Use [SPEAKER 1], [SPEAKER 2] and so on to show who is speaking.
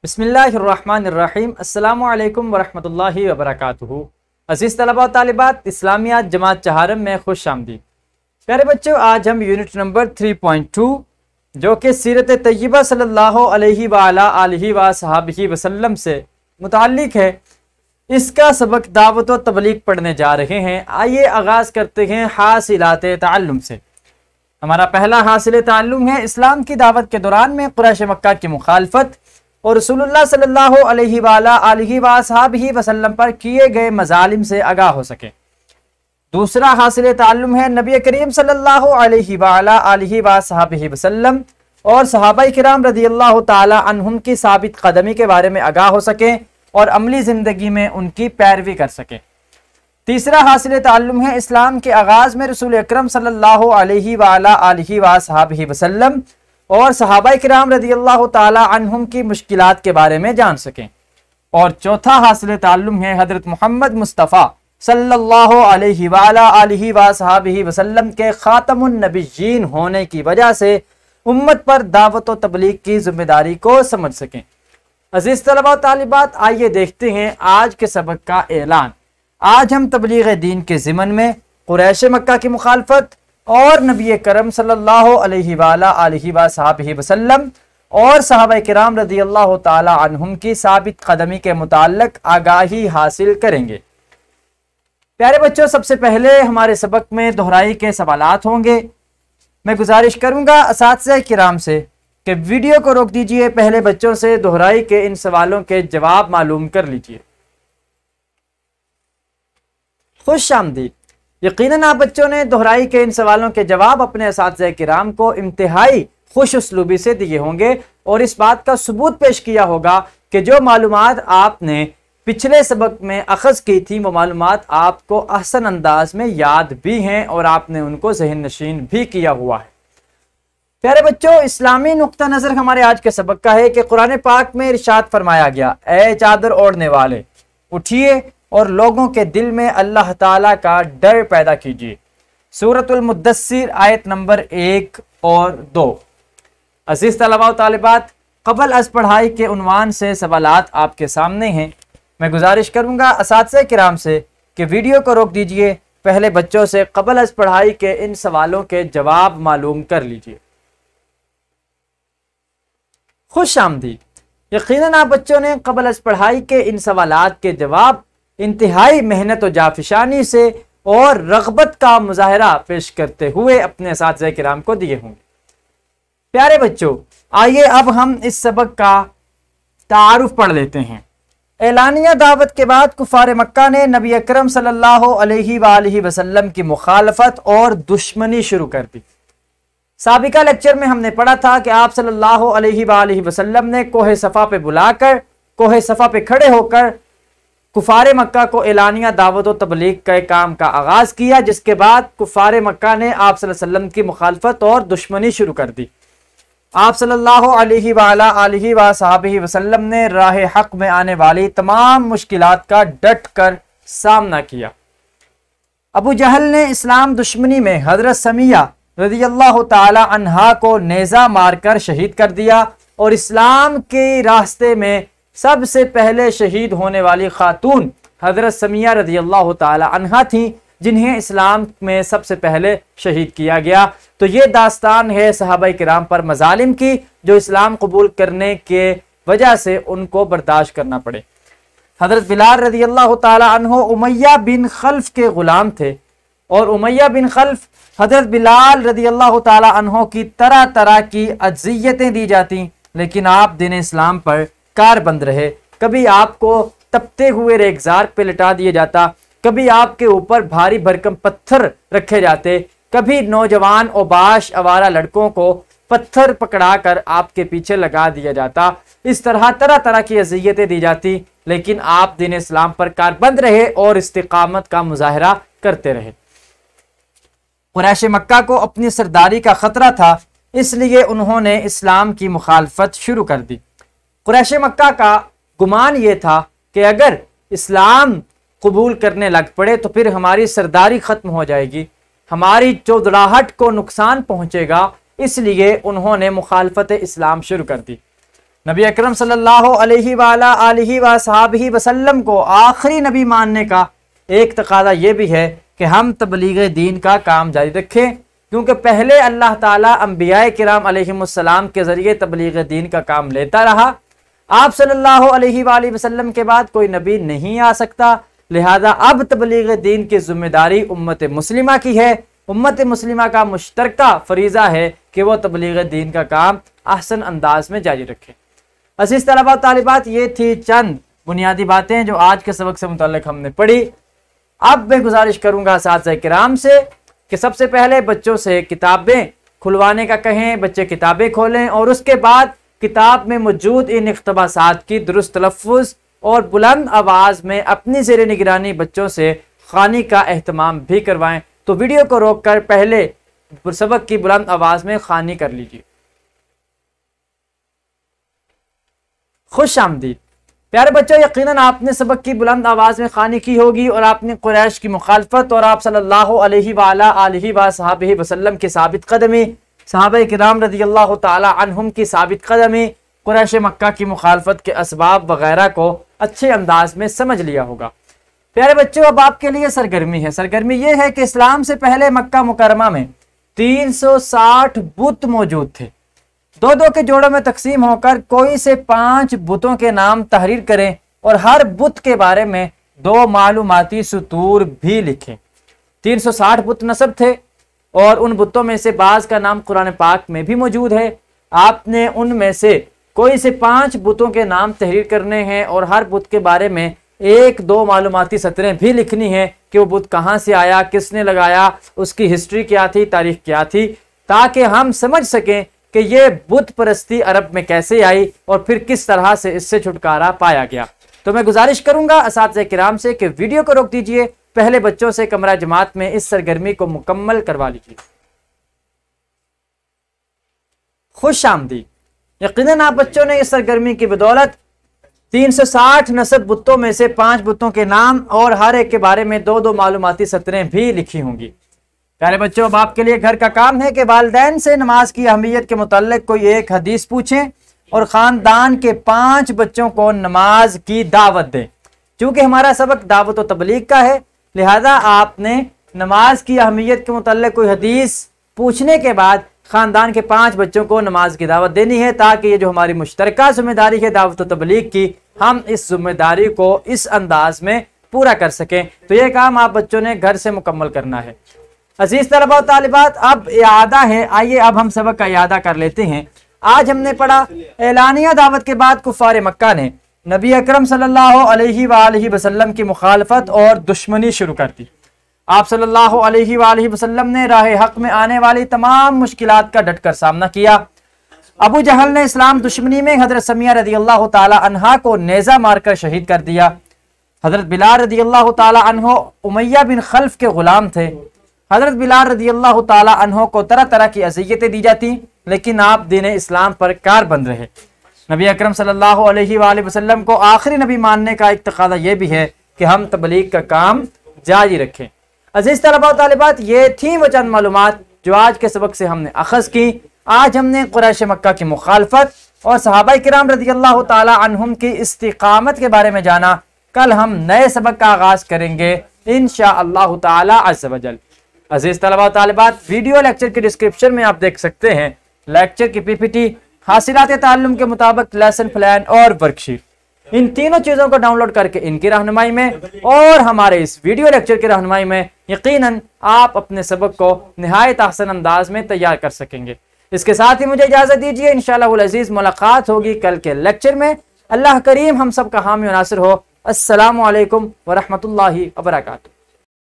[SPEAKER 1] बिस्मिल्लाहिर्रहमानिर्रहीम। अस्सलामु अलैकुम वरहमतुल्लाहि वबरकातुहू। अज़ीज़ तलबा तालिबात, इस्लामियात जमात चहारम में खुश आमदीद। प्यारे बच्चों, आज हम यूनिट नंबर 3.2 जो कि सीरत तय्यबा सल्लल्लाहु अलैहि वालैहि वसल्लम से मुताल्लिक है, इसका सबक दावत व तबलीग पढ़ने जा रहे हैं। आइए आगाज़ करते हैं हासिलात ताल्लुम से। हमारा पहला हासिल ताल्लुम है इस्लाम की दावत के दौरान में कुरैश मक्का की मुखालफत और रसूलुल्लाह सल्लल्लाहु अलैहि वसल्लम पर किए गए मजालिम से आगाह हो सके। दूसरा हासिल ताल्लुम है नबी करीम सल्लल्लाहु अलैहि वसल्लम और सहाबा किराम रज़ियल्लाहु ताला अन्हुम की साबित कदमी के बारे में आगाह हो सके और अमली ज़िंदगी में उनकी पैरवी कर सके। तीसरा हासिल ताल्लुम है इस्लाम के आगाज़ में रसूल अकरम सल्लल्लाहु अलैहि वसल्लम और सहाबा किराम रज़ियल्लाहु ताला अन्हुम की मुश्किलात के बारे में जान सकें। और चौथा हासिल ताल्लुम है हज़रत मोहम्मद मुस्तफ़ा सल्लल्लाहु अलैहि वसल्लम के ख़ातमुन नबिय्यीन होने की वजह से उम्मत पर दावत व तबलीग की जिम्मेदारी को समझ सकें। अज़ीज़ तलबा तालिबात, आइए देखते हैं आज के सबक का ऐलान। आज हम तबलीग दीन के ज़िमन में कुरैश मक्का की मुखालफत और नबी करम सल्लल्लाहु अलैहि वसल्लम और सहाबा किराम रज़ियल्लाहु ताला अन्हुम की साबित कदमी के मुताल्लिक़ आगाही हासिल करेंगे। प्यारे बच्चों, सबसे पहले हमारे सबक में दोहराई के सवालात होंगे। मैं गुजारिश करूंगा असातिज़ा किराम से कि वीडियो को रोक दीजिए, पहले बच्चों से दोहराई के इन सवालों के जवाब मालूम कर लीजिए। खुश आमदीद। यकीनन आप बच्चों ने दोहराई के इन सवालों के जवाब अपने असातिज़ा किराम को इंतहाई खुश उसलूबी से दिए होंगे और इस बात का सबूत पेश किया होगा कि जो मालूमात आपने पिछले सबक में अखज़ की थी वो मालूमात आपको अहसन अंदाज में याद भी हैं और आपने उनको ज़हन नशीन भी किया हुआ है। प्यारे बच्चों, इस्लामी नुक्ता नज़र हमारे आज के सबक का है कि कुरान पाक में इरशाद फरमाया गया, ऐ चादर ओढ़ने वाले उठिए और लोगों के दिल में अल्लाह ताला का डर पैदा कीजिए। सूरतुल मुद्दस्सिर आयत नंबर 1 और 2। अज़ीज़ तलबा व तालिबात, क़ब्ल अज़ पढ़ाई के उन्वान से सवालात आपके सामने हैं। मैं गुजारिश करूँगा असातिज़ा किराम से कि वीडियो को रोक दीजिए, पहले बच्चों से क़ब्ल अज़ पढ़ाई के इन सवालों के जवाब मालूम कर लीजिए। खुश आमदीद। यकीनन आप बच्चों ने क़ब्ल अज़ पढ़ाई के इन सवालात के जवाब इंतहाई मेहनत व जाफिशानी से और रग़बत का मुज़ाहरा पेश करते हुए अपने असातिज़ा किराम को दिए होंगे। प्यारे बच्चों, आइए अब हम इस सबक का तारुफ पढ़ लेते हैं। एलानिया दावत के बाद कुफ़ार मक्का ने नबी अकरम सल्लल्लाहु अलैहि वसल्लम की मुखालफत और दुश्मनी शुरू कर दी। साबिका लेक्चर में हमने पढ़ा था कि आप सल्लल्लाहु अलैहि वसल्लम ने कोहे सफ़ा पे बुलाकर कोहे सफ़ा पे खड़े होकर कुफ़ार मक्का को एलानिया दावत व तबलीग के काम का आगाज़ किया, जिसके बाद कुफ़ार मक्का ने आप सल्लल्लाहु अलैहि वसल्लम की मुखालफत और दुश्मनी शुरू कर दी। आप सल्लल्लाहु अलैहि वसल्लम ने राह हक़ में आने वाली तमाम मुश्किलात का डट कर सामना किया। अबू जहल ने इस्लाम दुश्मनी में हज़रत समिया रज़ियल्लाहु ताला अन्हा को नेज़ा मारकर शहीद कर दिया और इस्लाम के रास्ते में सबसे पहले शहीद होने वाली खातून हज़रत समिया रज़ियल्लाहु ताला अन्हा थी, जिन्हें इस्लाम में सबसे पहले शहीद किया गया। तो ये दास्तान है सहाबा किराम पर मजालिम की, जो इस्लाम कबूल करने के वजह से उनको बर्दाश्त करना पड़े। हज़रत बिलाल रज़ियल्लाहु ताला अन्हु उमैया बिन खल्फ के ग़ुलाम थे और उमैया बिन खल्फ हज़रत बिलाल रज़ियल्लाहु ताला अन्हु की तरह तरह की अज़ियतें दी जाती, लेकिन आप दीन इस्लाम पर कारबंद रहे। कभी आपको तपते हुए रेगजार पे लिटा दिया जाता, कभी आपके ऊपर भारी भरकम पत्थर रखे जाते, कभी नौजवान ओबाश आवारा लड़कों को पत्थर पकड़ा कर आपके पीछे लगा दिया जाता। इस तरह तरह तरह की अज़ियतें दी जाती, लेकिन आप दीन इस्लाम पर कारबंद रहे और इस्तिकामत का मुजाहरा करते रहे। कुरैश मक्का को अपनी सरदारी का खतरा था, इसलिए उन्होंने इस्लाम की मुखालफत शुरू कर दी। कुरैश मक्का का गुमान ये था कि अगर इस्लाम कबूल करने लग पड़े तो फिर हमारी सरदारी ख़त्म हो जाएगी, हमारी चौधराहट को नुकसान पहुँचेगा, इसलिए उन्होंने मुखालफत इस्लाम शुरू कर दी। नबी अकरम सल्लल्लाहु अलैहि वसल्लम को आखिरी नबी मानने का एक तकाज़ा ये भी है कि हम तबलीग दीन का काम जारी रखें, क्योंकि पहले अल्लाह ताला अंबियाए किराम अलैहिमुस्सलाम के ज़रिए तबलीग दीन का काम लेता रहा। आप सल्लल्लाहु अलैहि वसल्लम के बाद कोई नबी नहीं आ सकता, लिहाजा अब तबलीग दीन की जिम्मेदारी उम्मत मुस्लिमा की है। उम्मत मुस्लिमा का मुश्तरका फरीज़ा है कि वो तबलीग दीन का काम अहसन अंदाज में जारी रखे। अज़ीज़ तलबा तालिबात, ये थी चंद बुनियादी बातें जो आज के सबक से मुतल्लिक हमने पढ़ी। अब मैं गुजारिश करूँगा असातिज़ा किराम से कि सबसे पहले बच्चों से किताबें खुलवाने का कहें, बच्चे किताबें खोलें और उसके बाद किताब में मौजूद इन इक़्तिबासात की दुरुस्त तलफ़्फ़ुज़ और बुलंद आवाज़ में अपनी ज़ेरे निगरानी बच्चों से ख़वानी का एहतमाम भी करवाएं। तो वीडियो को रोक कर पहले सबक की बुलंद आवाज़ में ख़वानी कर लीजिए। खुश आमदीद प्यारे बच्चों, यकीनन आपने सबक की बुलंद आवाज़ में ख़वानी की होगी और आपने कुरैश की मुखालफत और आप सल्लल्लाहु अलैहि वसल्लम की साबित कदमी, सहाबा किराम रज़ियल्लाहु ताला अन्हुम की साबित कदमी, कुरैश मक्का की मुखालफत के असबाब वगैरह को अच्छे अंदाज में समझ लिया होगा। प्यारे बच्चों, अब आपके लिए सरगर्मी है। सरगर्मी ये है कि इस्लाम से पहले मक्का मुकरमा में 360 बुत मौजूद थे। दो दो के जोड़ों में तकसीम होकर कोई से 5 बुतों के नाम तहरीर करें और हर बुत के बारे में 2 मालूमाती सुतूर भी लिखें। 360 बुत नस्ब थे और उन बुतों में से बाज़ का नाम कुरान पाक में भी मौजूद है। आपने उनमें से कोई से 5 बुतों के नाम तहरीर करने हैं और हर बुत के बारे में 1-2 मालूमाती सतरें भी लिखनी है कि वो बुत कहाँ से आया, किसने लगाया, उसकी हिस्ट्री क्या थी, तारीख क्या थी, ताकि हम समझ सकें कि ये बुत परस्ती अरब में कैसे आई और फिर किस तरह से इससे छुटकारा पाया गया। तो मैं गुजारिश करूंगा असातिज़ा किराम से कि वीडियो को रोक दीजिए, पहले बच्चों से कमरा जमात में इस सरगर्मी को मुकम्मल करवा लीजिए। खुश आमदीद। यकीनन आप बच्चों ने इस सरगर्मी की बदौलत 360 नस्ब बुतों में से 5 बुतों के नाम और हर एक के बारे में 2-2 मालूमाती सतरें भी लिखी होंगी। प्यारे बच्चों, अब आपके लिए घर का काम है कि वालिदैन से नमाज की अहमियत के मुताल्लिक कोई एक हदीस पूछें और ख़ानदान के 5 बच्चों को नमाज की दावत दें। चूँकि हमारा सबक दावत व तबलीग का है, लिहाजा आपने नमाज की अहमियत के मुताल्लिक कोई हदीस पूछने के बाद ख़ानदान के 5 बच्चों को नमाज की दावत देनी है, ताकि ये जो हमारी मुश्तरका ज़िम्मेदारी है दावत व तबलीग की, हम इस जिम्मेदारी को इस अंदाज में पूरा कर सकें। तो ये काम आप बच्चों ने घर से मुकम्मल करना है। अजीज तलबा और तालिबात, अब इयादा है, आइए अब हम सबक का इयादा कर लेते हैं। आज हमने पढ़ा एलानिया दावत के बाद कुफ़ार मक्का ने नबी अकरम सल्लल्लाहु अलैहि वसल्लम की मुखालफत और दुश्मनी शुरू कर दी। आप सल्लल्लाहु अलैहि वसल्लम ने राह हक में आने वाली तमाम मुश्किलात का डटकर सामना किया। अबू जहल ने इस्लाम दुश्मनी में हजरत समिया रज़ियल्लाहु ताला अन्हा को नेज़ा मारकर शहीद कर दिया। हजरत बिलाल रज़ियल्लाहु ताला अन्हो उमैया बिन खल्फ के गुलाम थे। हजरत बिलाल रज़ियल्लाहु ताला अन्हो को तरह तरह की अज़ियतें दी जाती, लेकिन आप दीन इस्लाम पर कारबंद रहे। नबी अकरम सल्लल्लाहु अलैहि वसल्लम को आखिरी नबी मानने का एक तकाज़ा यह भी है कि हम तबलीग का काम जारी रखें। अज़ीज़ तलबा और तालिबात, ये थी वो चंद मालूमात जो आज के सबक से हमने अखज़ की। आज हमने कुरैश मक्का की मुखालफत और सहाबा किराम रज़ियल्लाहु ताला अन्हुम की इस्तिकामत के बारे में जाना। कल हम नए सबक का आगाज़ करेंगे इंशाअल्लाहु ताला अज़्ज़ व जल। अज़ीज़ तलबा और तालिबात, वीडियो लेक्चर के डिस्क्रिप्शन में आप देख सकते हैं लेक्चर की PPT, हासिलात ताल्लुम के मुताबिक लेसन प्लान और वर्कशीट। इन तीनों चीज़ों को डाउनलोड करके इनकी रहनुमाई में और हमारे इस वीडियो लेक्चर की रहनुमाई में यकीनन आप अपने सबक को निहायत आसान अंदाज में तैयार कर सकेंगे। इसके साथ ही मुझे इजाज़त दीजिए, इंशाअल्लाह अज़ीज़ मुलाकात होगी कल के लेक्चर में। अल्लाह करीम हम सब का हामी व नासिर हो। अस्सलामु अलैकुम व रहमतुल्लाहि व बरकातुहू।